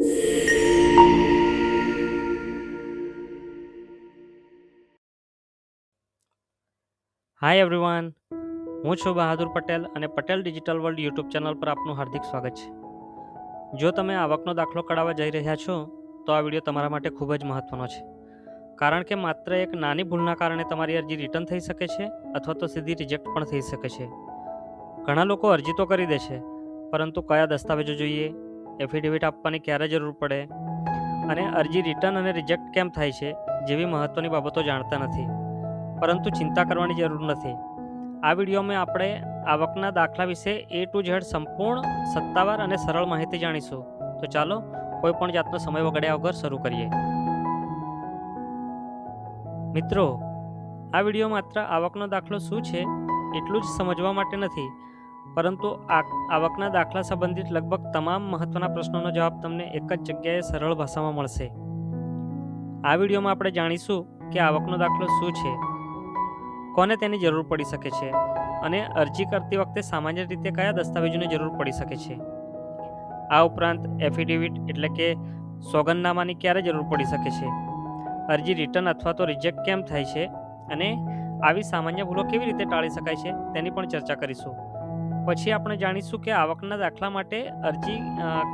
Hi everyone, હું છું બહાદુર પટેલ અને Patel digital world YouTube channel પર આપનું હાર્દિક સ્વાગત છે. જો તમે આવકનો દાખલો કઢાવવા જઈ રહ્યા છો તો આ વિડીયો તમારા માટે ખૂબ જ મહત્વનો છે, કારણ કે માત્ર એક નાની ભૂલના કારણે તમારી અરજી રિટર્ન થઈ શકે છે અથવા તો સીધી રિજેક્ટ પણ થઈ શકે છે. ઘણા લોકો અરજી તો કરી દે છે, પરંતુ કયા દસ્તાવેજો જોઈએ, એફિડેવિટ આપવાની ક્યારે જરૂર પડે અને અરજી રિટર્ન અને રિજેક્ટ કેમ થાય છે જેવી મહત્વની બાબતો જાણતા નથી. પરંતુ ચિંતા કરવાની જરૂર નથી. આ વિડીયોમાં આપણે આવકના દાખલા વિશે A to Z સંપૂર્ણ, સત્તાવાર અને સરળ માહિતી જાણીશું. તો ચાલો કોઈ પણ જાતનો સમય બગાડ્યા વગર શરૂ કરીએ. મિત્રો, આ વિડીયો માત્ર આવકનો દાખલો શું છે એટલું જ સમજવા માટે નથી, પરંતુ આવકના દાખલા સંબંધિત લગભગ તમામ મહત્વના પ્રશ્નોનો જવાબ તમને એક જ જગ્યાએ સરળ ભાષામાં મળશે. આ વિડીયોમાં આપણે જાણીશું કે આવકનો દાખલો શું છે, કોને તેની જરૂર પડી શકે છે અને અરજી કરતી વખતે સામાન્ય રીતે કયા દસ્તાવેજોની જરૂર પડી શકે છે. આ ઉપરાંત એફિડેવિટ એટલે કે સોગંદનામાની ક્યારે જરૂર પડી શકે છે, અરજી રિટર્ન અથવા તો રિજેક્ટ કેમ થાય છે અને આવી સામાન્ય ભૂલો કેવી રીતે ટાળી શકાય છે તેની પણ ચર્ચા કરીશું. પછી આપણે જાણીશું કે આવકના દાખલા માટે અરજી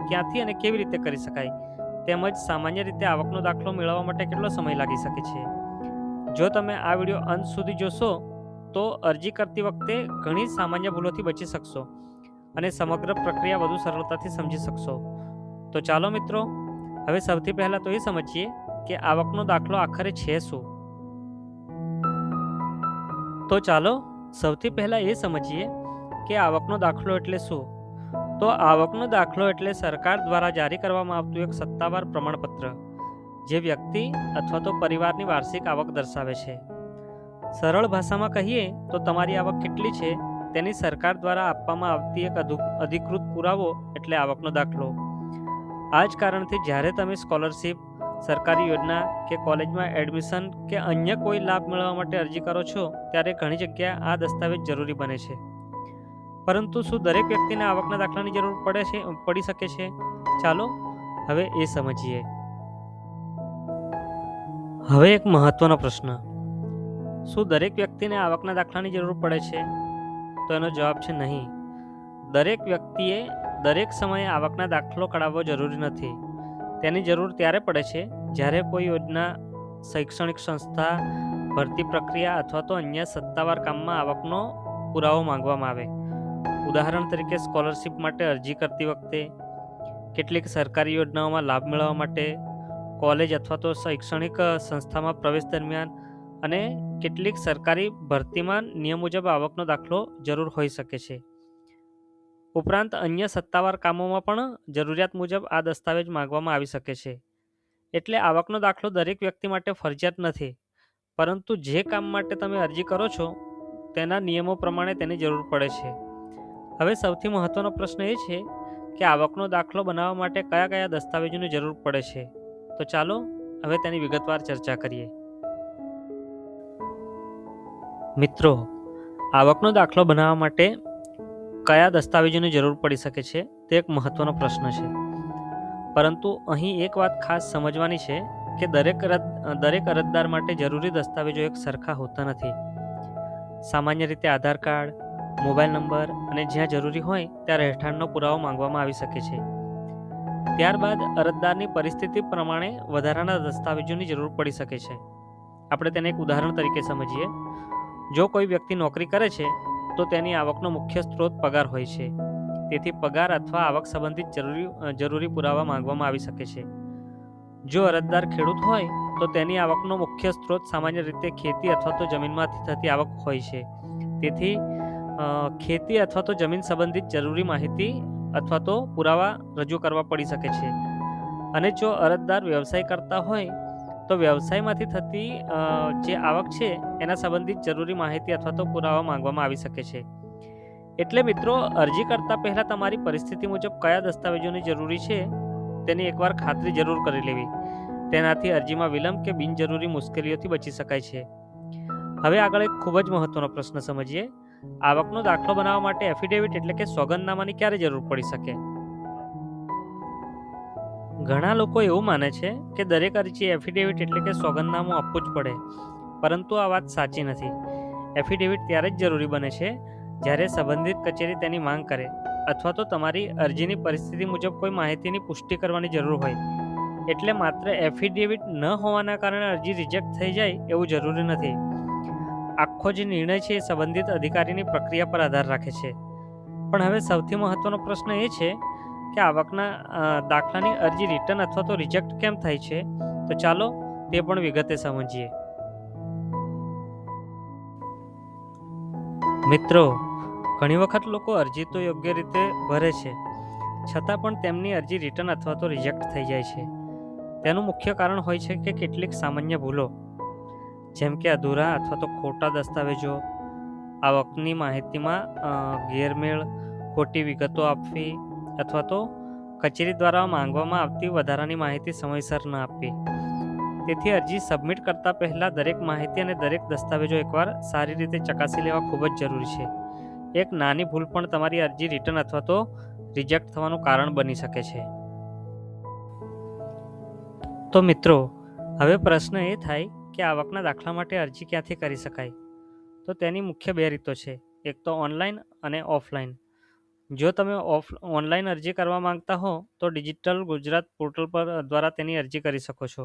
ક્યાંથી અને કેવી રીતે કરી શકાય, તેમજ સામાન્ય રીતે આવકનો દાખલો મેળવવા માટે કેટલો સમય લાગી શકે છે. જો તમે આ વિડીયો અંત સુધી જોશો તો અરજી કરતી વખતે ઘણી સામાન્ય ભૂલોથી બચી શકશો અને સમગ્ર પ્રક્રિયા વધુ સરળતાથી સમજી શકશો. તો ચાલો મિત્રો, હવે સૌથી પહેલાં તો એ સમજીએ કે આવકનો દાખલો આખરે છે શું. તો ચાલો સૌથી પહેલાં એ સમજીએ કે આવકનો દાખલો એટલે શું. તો આવકનો દાખલો એટલે સરકાર દ્વારા જારી કરવામાં આવતું એક સત્તાવાર પ્રમાણપત્ર જે વ્યક્તિ અથવા તો પરિવારની વાર્ષિક આવક દર્શાવે છે. સરળ ભાષામાં કહીએ તો તમારી આવક કેટલી છે તેની સરકાર દ્વારા આપવામાં આવતી એક અધિકૃત પુરાવો એટલે આવકનો દાખલો. આ જ કારણથી જ્યારે તમે સ્કોલરશિપ, સરકારી યોજના કે કોલેજમાં એડમિશન કે અન્ય કોઈ લાભ મેળવવા માટે અરજી કરો છો ત્યારે ઘણી જગ્યાએ આ દસ્તાવેજ જરૂરી બને છે. પરંતુ શું દરેક વ્યક્તિને આવકના દાખલાની જરૂર પડી શકે છે? ચાલો હવે એ સમજીએ. હવે એક મહત્વનો પ્રશ્ન, શું દરેક વ્યક્તિને આવકના દાખલાની જરૂર પડે છે? તો એનો જવાબ છે નહીં. દરેક વ્યક્તિએ દરેક સમયે આવકના દાખલો કઢાવવો જરૂરી નથી. તેની જરૂર ત્યારે પડે છે જ્યારે કોઈ યોજના, શૈક્ષણિક સંસ્થા, ભરતી પ્રક્રિયા અથવા તો અન્ય સત્તાવાર કામમાં આવકનો પુરાવો માંગવામાં આવે. ઉદાહરણ તરીકે સ્કોલરશિપ માટે અરજી કરતી વખતે, કેટલીક સરકારી યોજનાઓમાં લાભ મેળવવા માટે, કોલેજ અથવા તો શૈક્ષણિક સંસ્થામાં પ્રવેશ દરમિયાન અને કેટલીક સરકારી ભરતીમાં નિયમ મુજબ આવકનો દાખલો જરૂર હોઈ શકે છે. ઉપરાંત અન્ય સત્તાવાર કામોમાં પણ જરૂરિયાત મુજબ આ દસ્તાવેજ માંગવામાં આવી શકે છે. એટલે આવકનો દાખલો દરેક વ્યક્તિ માટે ફરજિયાત નથી, પરંતુ જે કામ માટે તમે અરજી કરો છો તેના નિયમો પ્રમાણે તેની જરૂર પડે છે. હવે સૌથી મહત્વનો પ્રશ્ન એ છે કે આવકનો દાખલો બનાવવા માટે કયા કયા દસ્તાવેજોની જરૂર પડે છે. તો ચાલો હવે તેની વિગતવાર ચર્ચા કરીએ. મિત્રો, આવકનો દાખલો બનાવવા માટે કયા દસ્તાવેજોની જરૂર પડી શકે છે તે એક મહત્વનો પ્રશ્ન છે. પરંતુ અહીં એક વાત ખાસ સમજવાની છે કે દરેક અરજદાર માટે જરૂરી દસ્તાવેજો એક સરખા હોતા નથી. સામાન્ય રીતે આધાર કાર્ડ, મોબાઈલ નંબર અને જ્યાં જરૂરી હોય ત્યાં રહેઠાણનો પુરાવો માંગવામાં આવી શકે છે. ત્યારબાદ અરજદારની પરિસ્થિતિ પ્રમાણે વધારાના દસ્તાવેજોની જરૂર પડી શકે છે. આપણે તેને એક ઉદાહરણ તરીકે સમજીએ. જો કોઈ વ્યક્તિ નોકરી કરે છે તો તેની આવકનો મુખ્ય સ્ત્રોત પગાર હોય છે. તેથી પગાર અથવા આવક સંબંધિત જરૂરી પુરાવા માંગવામાં આવી શકે છે. જો અરજદાર ખેડૂત હોય તો તેની આવકનો મુખ્ય સ્ત્રોત સામાન્ય રીતે ખેતી અથવા તો જમીનમાંથી થતી આવક હોય છે. તેથી ખેતી અથવા તો જમીન સંબંધિત જરૂરી માહિતી અથવા તો પુરાવા રજૂ કરવા પડી શકે છે. અને જો અરજદાર વ્યવસાય કરતા હોય તો વ્યવસાયમાંથી થતી જે આવક છે એના સંબંધિત જરૂરી માહિતી અથવા તો પુરાવા માંગવામાં આવી શકે છે. એટલે મિત્રો, અરજી કરતા પહેલાં તમારી પરિસ્થિતિ મુજબ કયા દસ્તાવેજોની જરૂરી છે તેની એકવાર ખાતરી જરૂર કરી લેવી. તેનાથી અરજીમાં વિલંબ કે બિનજરૂરી મુશ્કેલીઓથી બચી શકાય છે. હવે આગળ એક ખૂબ જ મહત્વનો પ્રશ્ન સમજીએ. આવકનો દાખલો બનાવવા માટે એફિડેવિટ એટલે કે સોગંદનામાની ક્યારે જરૂર પડી શકે? ઘણા લોકો એવું માને છે કે દરેક અરજી એફિડેવિટ એટલે કે સોગંદનામું આપવું જ પડે, પરંતુ આ વાત સાચી નથી. એફિડેવિટ ત્યારે જ જરૂરી બને છે જ્યારે સંબંધિત કચેરી તેની માંગ કરે અથવા તો તમારી અરજીની પરિસ્થિતિ મુજબ કોઈ માહિતીની પુષ્ટિ કરવાની જરૂર હોય. એટલે માત્ર એફિડેવિટ ન હોવાના કારણે અરજી રિજેક્ટ થઈ જાય એવું જરૂરી નથી. આખો જે નિર્ણય છે એ સંબંધિત અધિકારીની પ્રક્રિયા પર આધાર રાખે છે. પણ હવે સૌથી મહત્વનો પ્રશ્ન એ છે કે આવકના દાખલાની અરજી રિટર્ન અથવા તો રિજેક્ટ કેમ થાય છે. તો ચાલો તે પણ વિગતે સમજીએ. મિત્રો, ઘણી વખત લોકો અરજી તો યોગ્ય રીતે ભરે છે, છતાં પણ તેમની અરજી રિટર્ન અથવા તો રિજેક્ટ થઈ જાય છે. તેનું મુખ્ય કારણ હોય છે કે કેટલીક સામાન્ય ભૂલો, જેમ કે અધૂરા અથવા તો ખોટા દસ્તાવેજો, આવકની માહિતીમાં ગેરમેળ, ખોટી વિગતો આપવી અથવા તો કચેરી દ્વારા માંગવામાં આવતી વધારાની માહિતી સમયસર ન આપવી. તેથી અરજી સબમિટ કરતા પહેલા દરેક માહિતી અને દરેક દસ્તાવેજો એકવાર સારી રીતે ચકાસી લેવા ખૂબ જ જરૂરી છે. એક નાની ભૂલ પણ તમારી અરજી રિટર્ન અથવા તો રિજેક્ટ થવાનું કારણ બની શકે છે. તો મિત્રો, હવે પ્રશ્ન એ થાય કે આવકના દાખલા માટે અરજી ક્યાંથી કરી શકાય. તો તેની મુખ્ય બે રીતો છે, એક તો ઓનલાઈન અને ઓફલાઈન. જો તમે ઓનલાઈન અરજી કરવા માંગતા હો તો ડિજિટલ ગુજરાત પોર્ટલ પર દ્વારા તેની અરજી કરી શકો છો.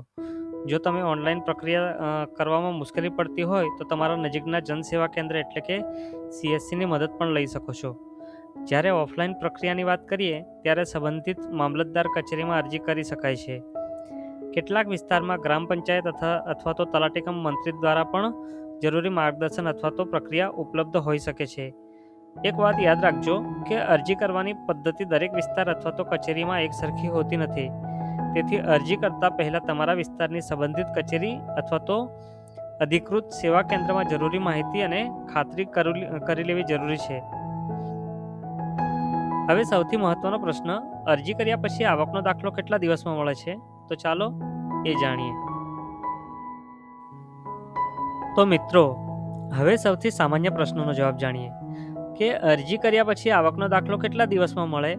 જો તમે ઓનલાઈન પ્રક્રિયા કરવામાં મુશ્કેલી પડતી હોય તો તમારા નજીકના જનસેવા કેન્દ્ર એટલે કે CSCની મદદ પણ લઈ શકો છો. જ્યારે ઓફલાઈન પ્રક્રિયાની વાત કરીએ ત્યારે સંબંધિત મામલતદાર કચેરીમાં અરજી કરી શકાય છે. કેટલાક વિસ્તારમાં ગ્રામ પંચાયત અથવા તો તલાટી કમ મંત્રી દ્વારા પણ જરૂરી માર્ગદર્શન અથવા તો પ્રક્રિયા ઉપલબ્ધ હોઈ શકે છે. એક વાત યાદ રાખજો કે અરજી કરવાની પદ્ધતિ દરેક વિસ્તાર અથવા તો કચેરીમાં એક સરખી હોતી નથી. તેથી અરજી કરતા પહેલા તમારા વિસ્તારની સંબંધિત કચેરી અથવા તો અધિકૃત સેવા કેન્દ્રમાં જરૂરી માહિતી અને ખાતરી કરી લેવી જરૂરી છે. હવે સૌથી મહત્વનો પ્રશ્ન, અરજી કર્યા પછી આવકનો દાખલો કેટલા દિવસમાં મળે છે. તો ચાલો એ જાણીએ. તો મિત્રો, હવે સૌથી સામાન્ય પ્રશ્નનો જવાબ જાણીએ કે અરજી કર્યા પછી આવકનો દાખલો કેટલા દિવસમાં મળે.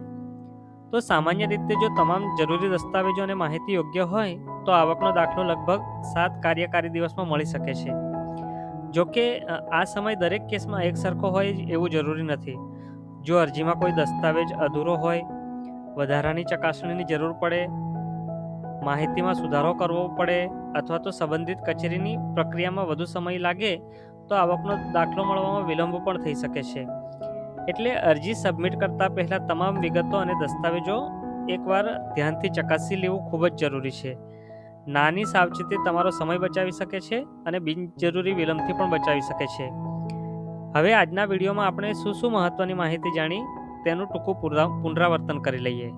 તો સામાન્ય રીતે જો તમામ જરૂરી દસ્તાવેજો અને માહિતી યોગ્ય હોય તો આવકનો દાખલો લગભગ 7 કાર્યકારી દિવસમાં મળી શકે છે. જોકે આ સમય દરેક કેસમાં એક સરખો હોય એવું જરૂરી નથી. જો અરજીમાં કોઈ દસ્તાવેજ અધૂરો હોય, વધારાની ચકાસણીની જરૂર પડે, માહિતીમાં સુધારો કરવો પડે અથવા તો સંબંધિત કચેરીની પ્રક્રિયામાં વધુ સમય લાગે તો આવકનો દાખલો મળવામાં વિલંબ પણ થઈ શકે છે. એટલે અરજી સબમિટ કરતા પહેલા તમામ વિગતો અને દસ્તાવેજો એકવાર ધ્યાનથી ચકાસી લેવું ખૂબ જ જરૂરી છે. નાની સાવચેતી તમારો સમય બચાવી શકે છે અને બિનજરૂરી વિલંબથી પણ બચાવી શકે છે. હવે આજના વિડીયોમાં આપણે શું મહત્વની માહિતી જાણી તેનું ટૂંકું પુનરાવર્તન કરી લઈએ.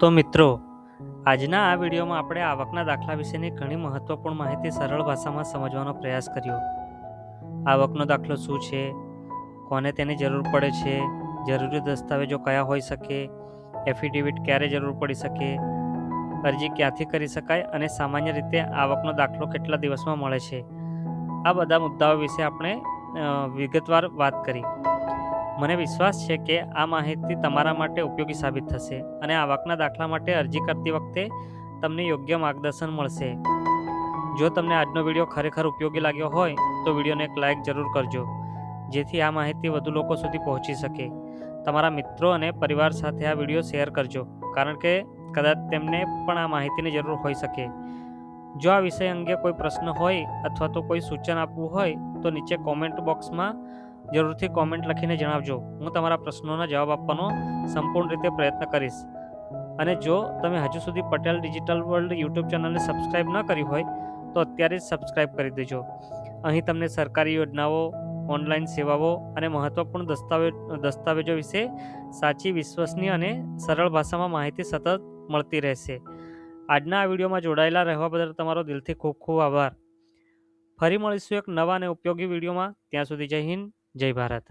તો મિત્રો, આજના આ વિડીયોમાં આપણે આવકના દાખલા વિશેની ઘણી મહત્વપૂર્ણ માહિતી સરળ ભાષામાં સમજવાનો પ્રયાસ કર્યો. આવકનો દાખલો શું છે, કોને તેની જરૂર પડે છે, જરૂરી દસ્તાવેજો કયા હોઈ શકે, એફિડેવિટ ક્યારે જરૂર પડી શકે, અરજી ક્યાંથી કરી શકાય અને સામાન્ય રીતે આવકનો દાખલો કેટલા દિવસમાં મળે છે. આ બધા મુદ્દાઓ વિશે આપણે વિગતવાર વાત કરી. મને વિશ્વાસ છે કે આ માહિતી તમારા માટે ઉપયોગી સાબિત થશે અને આવકના દાખલા માટે અરજી કરતી વખતે તમને યોગ્ય માર્ગદર્શન મળશે. જો તમને આજનો વિડીયો ખરેખર ઉપયોગી લાગ્યો હોય તો વિડીયોને એક લાઇક જરૂર કરજો, જેથી આ માહિતી વધુ લોકો સુધી પહોંચી શકે. તમારા મિત્રો અને પરિવાર સાથે આ વિડીયો શેર કરજો, કારણ કે કદાચ તેમને પણ આ માહિતીની જરૂર હોઈ શકે. જો આ વિષય અંગે કોઈ પ્રશ્ન હોય અથવા તો કોઈ સૂચન આપવું હોય તો નીચે કોમેન્ટ બોક્સમાં જરૂરથી કોમેન્ટ લખીને જણાવજો. હું તમારા પ્રશ્નોના જવાબ આપવાનો સંપૂર્ણ રીતે પ્રયત્ન કરીશ. અને જો તમે હજુ સુધી પટેલ ડિજિટલ વર્લ્ડ યુટ્યુબ ચેનલને સબસ્ક્રાઇબ ન કરી હોય તો અત્યારે જ સબસ્ક્રાઇબ કરી દેજો. અહીં તમને સરકારી યોજનાઓ, ઓનલાઈન સેવાઓ અને મહત્વપૂર્ણ દસ્તાવેજો વિશે સાચી, વિશ્વસનીય અને સરળ ભાષામાં માહિતી સતત મળતી રહેશે. આજના આ વિડીયોમાં જોડાયેલા રહેવા બદલ તમારો દિલથી ખૂબ ખૂબ આભાર. ફરી મળીશું એક નવા અને ઉપયોગી વિડીયોમાં. ત્યાં સુધી જય હિન્દ, જય ભારત.